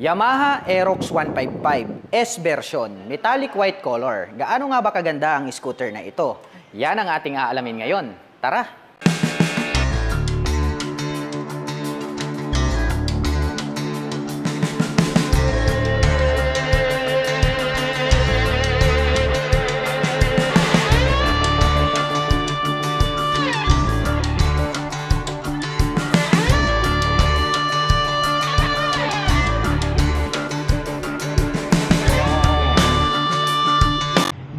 Yamaha Aerox 155 S version, metallic white color. Gaano nga ba kaganda ang scooter na ito? Yan ang ating aalamin ngayon. Tara!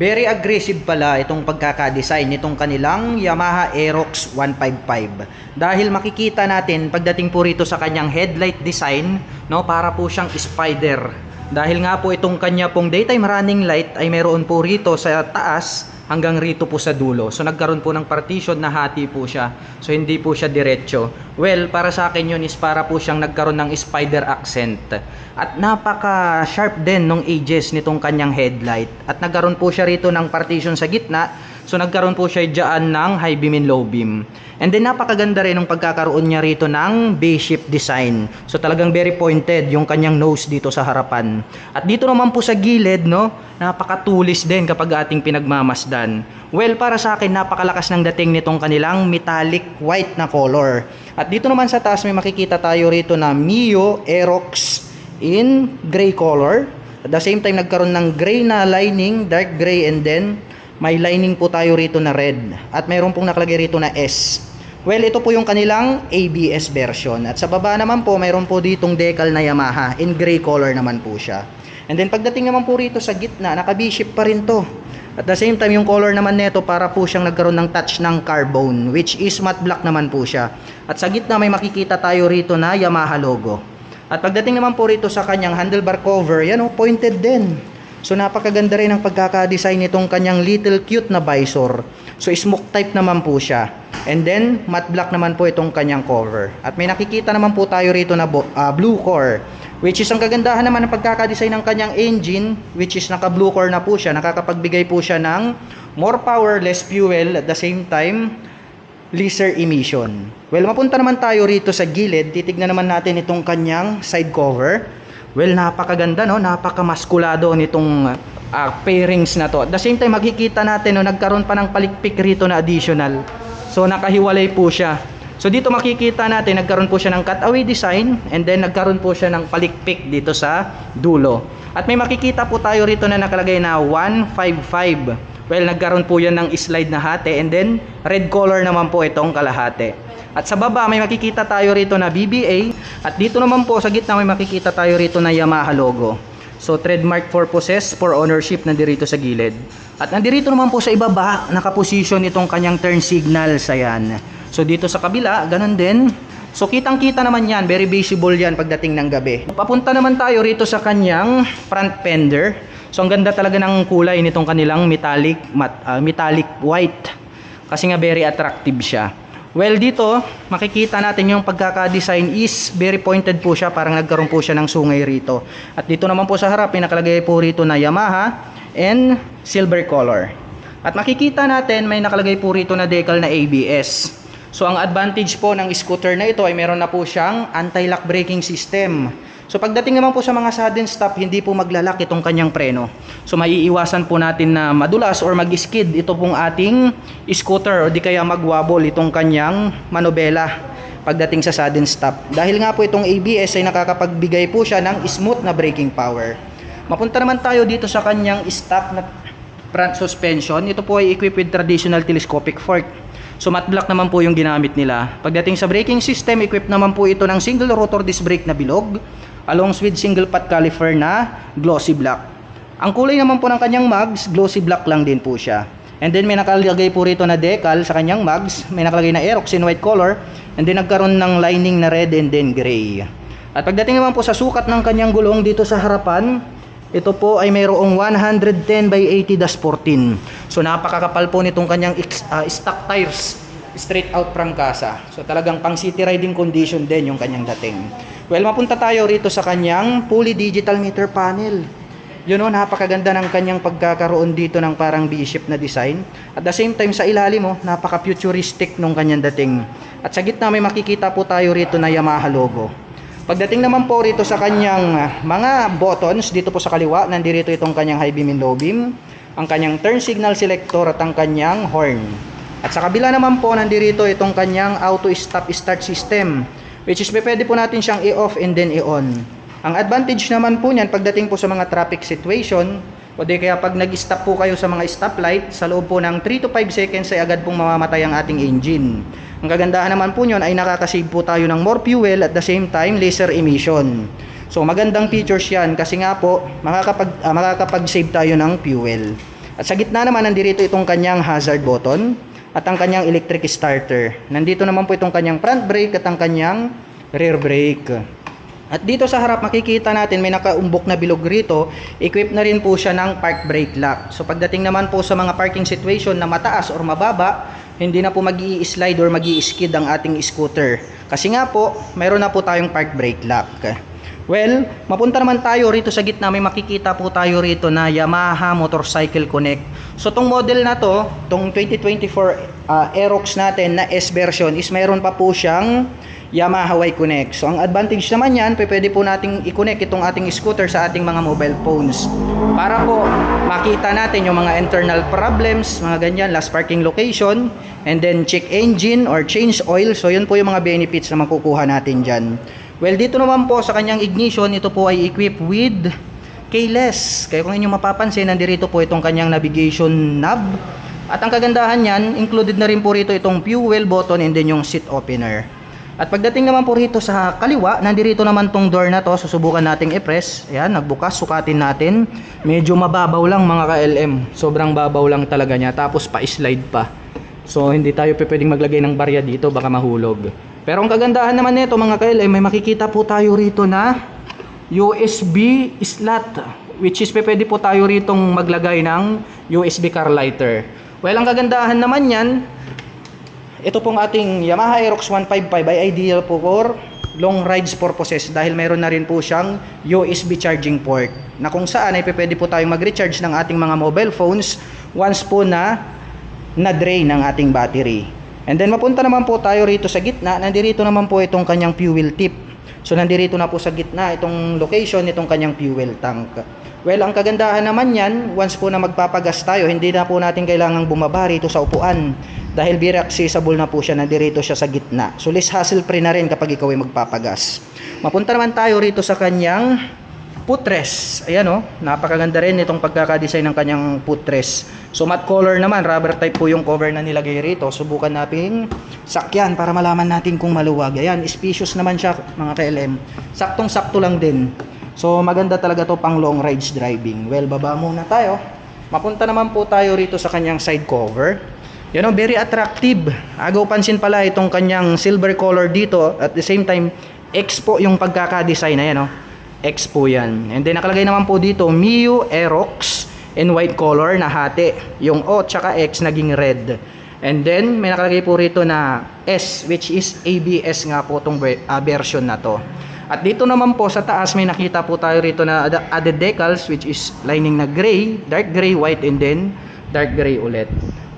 Very aggressive pala itong pagkakadesign nitong kanilang Yamaha Aerox 155. Dahil makikita natin pagdating po rito sa kanyang headlight design, no, para po siyang spider. Dahil nga po itong kanya pong daytime running light ay meron po rito sa taas hanggang rito po sa dulo. So nagkaroon po ng partition na hati po siya. So hindi po siya diretso. Well, para sa akin yun is para po siyang nagkaroon ng spider accent. At napaka sharp din nung edges nitong kanyang headlight. At nagkaroon po siya rito ng partition sa gitna. So nagkaroon po siya dyan ng high beam and low beam. And then napakaganda rin ng pagkakaroon niya rito ng base-shape design. So talagang very pointed yung kanyang nose dito sa harapan. At dito naman po sa gilid, no, napakatulis din kapag ating pinagmamasdan. Well, para sa akin napakalakas ng dating nitong kanilang metallic white na color. At dito naman sa taas may makikita tayo rito na Mio Aerox in gray color. At the same time nagkaroon ng gray na lining, dark gray, and then may lining po tayo rito na red. At mayroon pong nakalagay rito na S. Well, ito po yung kanilang ABS version. At sa baba naman po, mayroon po ditong decal na Yamaha. In gray color naman po siya. And then pagdating naman po rito sa gitna, naka-V-shape pa rin to. At the same time, yung color naman nito para po siyang nagkaroon ng touch ng carbon, which is matte black naman po siya. At sa gitna may makikita tayo rito na Yamaha logo. At pagdating naman po rito sa kanyang handlebar cover, yan o, pointed din. So napakaganda rin ang pagkakadesign nitong kanyang little cute na visor. So smoke type naman po siya. And then matte black naman po itong kanyang cover. At may nakikita naman po tayo rito na blue core, which is ang kagandahan naman ng pagkakadesign ng kanyang engine, which is naka blue core na po siya. Nakakapagbigay po siya ng more power, less fuel, at the same time lesser emission. Well, mapunta naman tayo rito sa gilid. Titignan naman natin itong kanyang side cover. Well, napakaganda, no? Napakamaskulado nitong pairings na to. At the same time, makikita natin, no, nagkaroon pa ng palikpik rito na additional. So, nakahiwalay po siya. So, dito makikita natin, nagkaroon po siya ng cutaway design, and then nagkaroon po siya ng palikpik dito sa dulo. At may makikita po tayo rito na nakalagay na 155. Well, nagkaroon po yan ng slide na hati, and then red color naman po itong kalahati. At sa baba may makikita tayo rito na BBA, at dito naman po sa gitna may makikita tayo rito na Yamaha logo. So trademark for possess, for ownership nandirito sa gilid. At nandirito naman po sa ibaba nakaposisyon itong kanyang turn signal sa yan. So dito sa kabila ganun din. So kitang kita naman yan, very visible yan pagdating ng gabi. Papunta naman tayo rito sa kanyang front fender. So ang ganda talaga ng kulay nitong kanilang metallic white, kasi nga very attractive siya. Well, dito makikita natin yung pagkaka-design is very pointed po siya, parang nagkaroon po siya ng sungay rito. At dito naman po sa harap, nakalagay po rito na Yamaha and silver color. At makikita natin may nakalagay po rito na decal na ABS. So ang advantage po ng scooter na ito ay meron na po siyang anti-lock braking system. So pagdating naman po sa mga sudden stop, hindi po maglalak itong kanyang preno. So maiiwasan po natin na madulas or mag-skid ito pong ating scooter, o di kaya magwabol itong kanyang manobela pagdating sa sudden stop. Dahil nga po itong ABS ay nakakapagbigay po siya ng smooth na braking power. Mapunta naman tayo dito sa kanyang stock na front suspension. Ito po ay equipped with traditional telescopic fork. So matte black naman po yung ginamit nila. Pagdating sa braking system, equipped naman po ito ng single rotor disc brake na bilog, along with single pot caliper na glossy black. Ang kulay naman po ng kanyang mags, glossy black lang din po siya. And then may nakalagay po rito na decal sa kanyang mags, may nakalagay na Aerox in white color, and then nagkaroon ng lining na red and then gray. At pagdating naman po sa sukat ng kanyang gulong dito sa harapan, ito po ay mayroong 110 by 80-14. So napakakapal po nitong kanyang stock tires, straight out from casa. So talagang pang city riding condition din yung kanyang dating. Well, mapunta tayo rito sa kanyang fully digital meter panel. Yun o, napakaganda ng kanyang pagkakaroon dito ng parang V-shape na design. At the same time sa ilalim mo, napaka-futuristic nung kanyang dating. At sa gitna may makikita po tayo rito na Yamaha logo. Pagdating naman po rito sa kanyang mga buttons, dito po sa kaliwa, nandirito itong kanyang high beam and low beam, ang kanyang turn signal selector at ang kanyang horn. At sa kabila naman po, nandirito itong kanyang auto stop start system, which is pwede po natin siyang i-off and then i-on. Ang advantage naman po niyan pagdating po sa mga traffic situation, o di kaya pag nag-stop po kayo sa mga stoplight, sa loob po ng 3 to 5 seconds ay agad pong mamamatay ang ating engine. Ang kagandahan naman po niyon ay nakakasave po tayo ng more fuel at the same time laser emission. So magandang features yan kasi nga po makakapag-save tayo ng fuel. At sa gitna naman nandirito itong kanyang hazard button at ang kanyang electric starter. Nandito naman po itong kanyang front brake at ang kanyang rear brake. At dito sa harap makikita natin may nakaumbok na bilog rito, equipped na rin po siya ng park brake lock. So pagdating naman po sa mga parking situation na mataas or mababa, hindi na po mag-i-slide or mag-i-skid ang ating scooter. Kasi nga po, mayroon na po tayong park brake lock. Well, mapunta naman tayo rito sa gitna, may makikita po tayo rito na Yamaha Motorcycle Connect. So tong model na to, tong 2024 Aerox natin na S version is mayroon pa po siyang Yamaha Y Connect. So ang advantage naman yan, pwede po nating i-connect itong ating scooter sa ating mga mobile phones para po makita natin yung mga internal problems, mga ganyan, last parking location, and then check engine or change oil. So yun po yung mga benefits na makukuha natin dyan. Well, dito naman po sa kanyang ignition, ito po ay equipped with keyless. Kaya kung inyong mapapansin, nandirito po itong kanyang navigation knob. At ang kagandahan niyan, included na rin po rito itong fuel button and then yung seat opener. At pagdating naman po rito sa kaliwa, nandirito naman tong door na to, susubukan nating i-press. Ayan, nagbukas, sukatin natin. Medyo mababaw lang mga ka-LM. Sobrang babaw lang talaga niya. Tapos pa-slide pa. So hindi tayo pwedeng maglagay ng barya dito, baka mahulog. Pero ang kagandahan naman nito mga ka-LM, may makikita po tayo rito na USB slot, which is pwede po tayo ritong maglagay ng USB car lighter. Well, ang kagandahan naman yan, ito pong ating Yamaha Aerox 155 ay ideal po for long rides purposes dahil mayroon na rin po siyang USB charging port na kung saan ay pwede po tayong mag-recharge ng ating mga mobile phones once po na na-drain ang ating battery. And then mapunta naman po tayo rito sa gitna, nandirito naman po itong kanyang fuel tip. So nandirito na po sa gitna itong location itong kanyang fuel tank. Well, ang kagandahan naman yan, once po na magpapagas tayo, hindi na po natin kailangang bumaba rito sa upuan dahil very accessible na po siya, nandirito siya sa gitna. So less hassle free na rin kapag ikaw ay magpapagas. Mapunta naman tayo rito sa kanyang footrest. Ayan o, napakaganda rin itong pagkakadesign ng kanyang footrest. So matte color naman, rubber type po yung cover na nilagay rito. Subukan natin sakyan para malaman natin kung maluwag. Ayan, spacious naman siya mga KLM. Saktong-sakto lang din. So maganda talaga to pang long rides driving. Well, baba muna tayo. Mapunta naman po tayo rito sa kanyang side cover. You know, very attractive. Agaw pansin pala itong kanyang silver color dito. At the same time, X po yung pagkakadesign. Ayan o, X po yan. And then nakalagay naman po dito Mio Aerox in white color na hati. Yung O tsaka X naging red. And then may nakalagay po rito na S, which is ABS nga po itong version na to. At dito naman po sa taas may nakita po tayo rito na added decals, which is lining na gray, dark gray, white, and then dark gray ulit.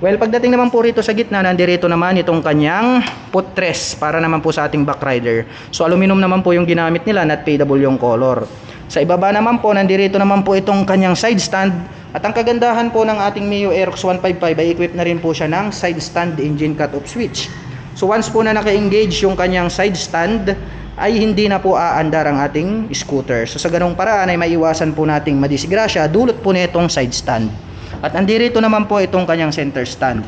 Well, pagdating naman po rito sa gitna, nandirito naman itong kanyang footrest para naman po sa ating backrider. So aluminum naman po yung ginamit nila, not fadable yung color. Sa ibaba naman po, nandirito naman po itong kanyang side stand. At ang kagandahan po ng ating Mio Aerox 155 ay equipped na rin po siya ng side stand engine cut-off switch. So once po na naka-engage yung kanyang side stand, ay hindi na po aandar ang ating scooter. So sa ganung paraan ay maiwasan po nating madisgrasya dulot po nitong side stand. At nandito naman po itong kanyang center stand.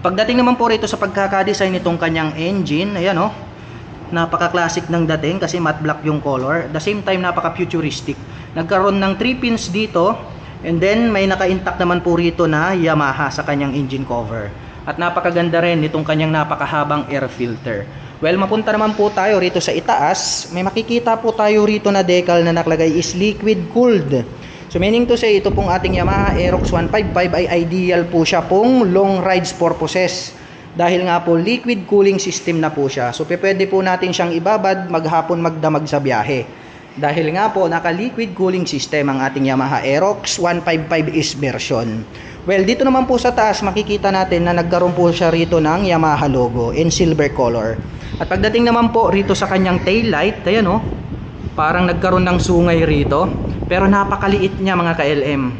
Pagdating naman po rito sa pagkakadesign nitong kanyang engine, ayan o, napaka-classic ng dating kasi matte black yung color. At the same time, napaka-futuristic. Nagkaroon ng 3 pins dito, and then may naka-intact naman po rito na Yamaha sa kanyang engine cover. At napakaganda rin nitong kanyang napakahabang air filter. Well, mapunta naman po tayo rito sa itaas. May makikita po tayo rito na decal na nakalagay is liquid cooled. So meaning to say, ito pong ating Yamaha Aerox 155 ay ideal po siya pong long rides purposes. Dahil nga po liquid cooling system na po siya. So pwede po natin siyang ibabad maghapon magdamag sa biyahe. Dahil nga po naka liquid cooling system ang ating Yamaha Aerox 155S version. Well, dito naman po sa taas makikita natin na nagkaroon po siya rito ng Yamaha logo in silver color. At pagdating naman po rito sa kanyang tail light, ayan oh, parang nagkaroon ng sungay rito. Pero napakaliit niya mga ka-LM.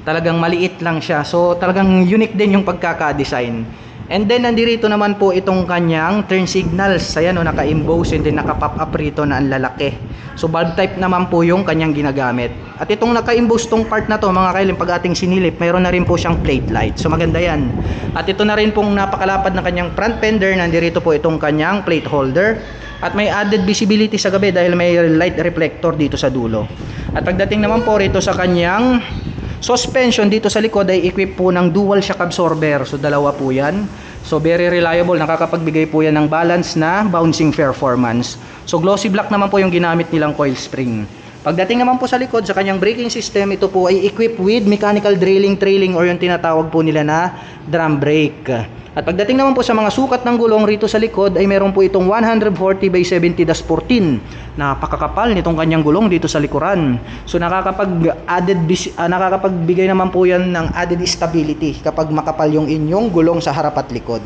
Talagang maliit lang siya. So talagang unique din yung pagkaka-design. And then nandito naman po itong kanyang turn signals. Ayan o, naka-emboss and then naka-pop up rito na ang lalaki. So bulb type naman po yung kanyang ginagamit. At itong naka-emboss tong part na to mga kailan, pag ating sinilip, mayroon na rin po siyang plate light. So maganda yan. At ito na rin pong napakalapad na kanyang front fender. Nandito po itong kanyang plate holder. At may added visibility sa gabi dahil may light reflector dito sa dulo. At pagdating naman po rito sa kanyang suspension dito sa likod ay equipped po ng dual shock absorber. So dalawa po yan. So very reliable, nakakapagbigay po yan ng balance na bouncing performance. So glossy black naman po yung ginamit nilang coil spring. Pagdating naman po sa likod sa kanyang braking system, ito po ay equipped with mechanical drilling trailing or yung tinatawag po nila na drum brake. At pagdating naman po sa mga sukat ng gulong rito sa likod ay meron po itong 140/70-14. Napakakapal nitong kanyang gulong dito sa likuran. So nakakapagbigay naman po yan ng added stability kapag makapal yung inyong gulong sa harap at likod.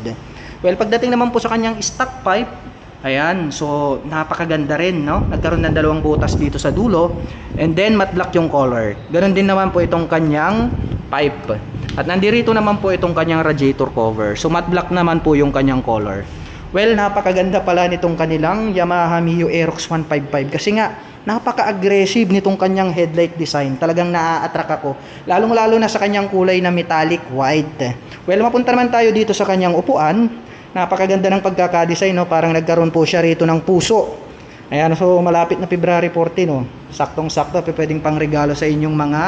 Well, pagdating naman po sa kanyang stock pipe, ayan, so napakaganda rin, no? Nagkaroon ng dalawang butas dito sa dulo and then matte black yung color. Ganon din naman po itong kanyang pipe. At nandito naman po itong kanyang radiator cover. So matte black naman po yung kanyang color. Well, napakaganda pala nitong kanilang Yamaha Mio Aerox 155 kasi nga napaka-aggressive nitong kanyang headlight design. Talagang naa-attract ako. Lalong-lalo na sa kanyang kulay na metallic white. Well, mapunta naman tayo dito sa kanyang upuan. Napakaganda ng pagkaka-design, no? Parang nagkaroon po siya rito ng puso. Ayan, so malapit na February 14, no? Saktong-sakto, pwedeng pangregalo sa inyong mga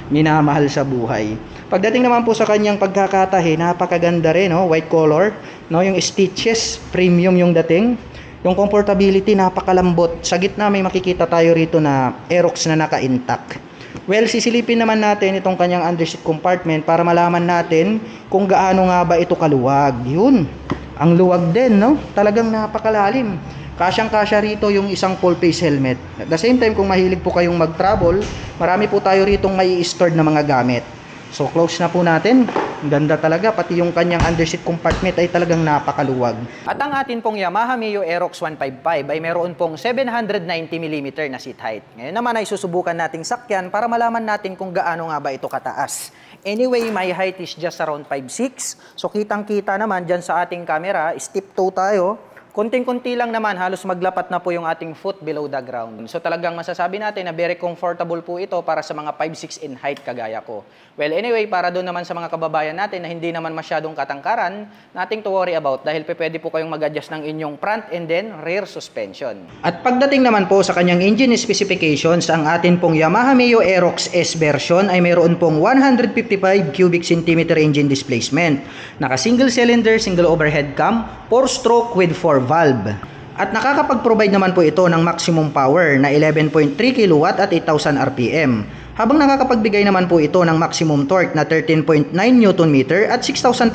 minamahal sa buhay. Pagdating naman po sa kanyang pagkakatahi, napakaganda rin, no? White color, no? Yung stitches, premium yung dating. Yung comfortability, napakalambot. Sa gitna may makikita tayo rito na Aerox na naka-intact. Well, sisilipin naman natin itong kanyang underseat compartment para malaman natin kung gaano nga ba ito kaluwag. Yun, ang luwag din, no? Talagang napakalalim. Kasyang-kasya rito yung isang full face helmet. At the same time, kung mahilig po kayong mag-travel, marami po tayo rito may i-stored na mga gamit. So, close na po natin. Ang ganda talaga, pati yung kanyang underseat compartment ay talagang napakaluwag. At ang atin pong Yamaha Mio Aerox 155 ay meron pong 790mm na seat height. Ngayon naman ay susubukan nating sakyan para malaman natin kung gaano nga ba ito kataas. Anyway, my height is just around 5'6". So, kitang-kita naman dyan sa ating camera, steep toe tayo. Konting-konti lang naman, halos maglapat na po yung ating foot below the ground. So talagang masasabi natin na very comfortable po ito para sa mga 5'6" in height kagaya ko. Well, anyway, para doon naman sa mga kababayan natin na hindi naman masyadong katangkaran, nothing to worry about dahil pwede po kayong mag-adjust ng inyong front and then rear suspension. At pagdating naman po sa kanyang engine specifications, ang atin pong Yamaha Mio Aerox S version ay mayroon pong 155 cubic centimeter engine displacement. Naka single cylinder, single overhead cam, 4-stroke with 4 valve. At nakakapag-provide naman po ito ng maximum power na 11.3 kW at 8,000 RPM. Habang nakakapagbigay naman po ito ng maximum torque na 13.9 Nm at 6,500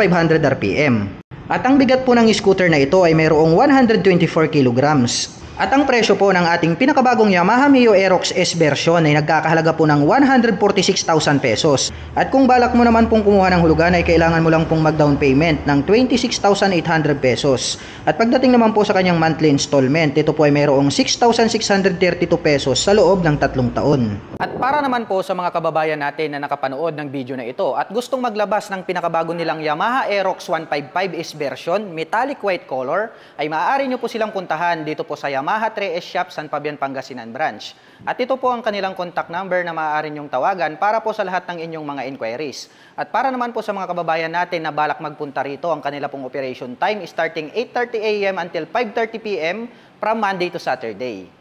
RPM. At ang bigat po ng scooter na ito ay mayroong 124 kg. At ang presyo po ng ating pinakabagong Yamaha Mio Aerox S version ay nagkakahalaga po ng 146,000 pesos. At kung balak mo naman pong kumuha ng hulugan ay kailangan mo lang pong mag-down payment ng 26,800 pesos. At pagdating naman po sa kanyang monthly installment, ito po ay mayroong 6,632 pesos sa loob ng 3 taon. At para naman po sa mga kababayan natin na nakapanood ng video na ito at gustong maglabas ng pinakabago nilang Yamaha Aerox 155 S version, metallic white color, ay maaari nyo po silang puntahan dito po sa Yamaha 3S Shop, San Fabian, Pangasinan Branch. At ito po ang kanilang contact number na maaari nyong tawagan para po sa lahat ng inyong mga inquiries. At para naman po sa mga kababayan natin na balak magpunta rito, ang kanila pong operation time is starting 8:30 AM until 5:30 PM from Monday to Saturday.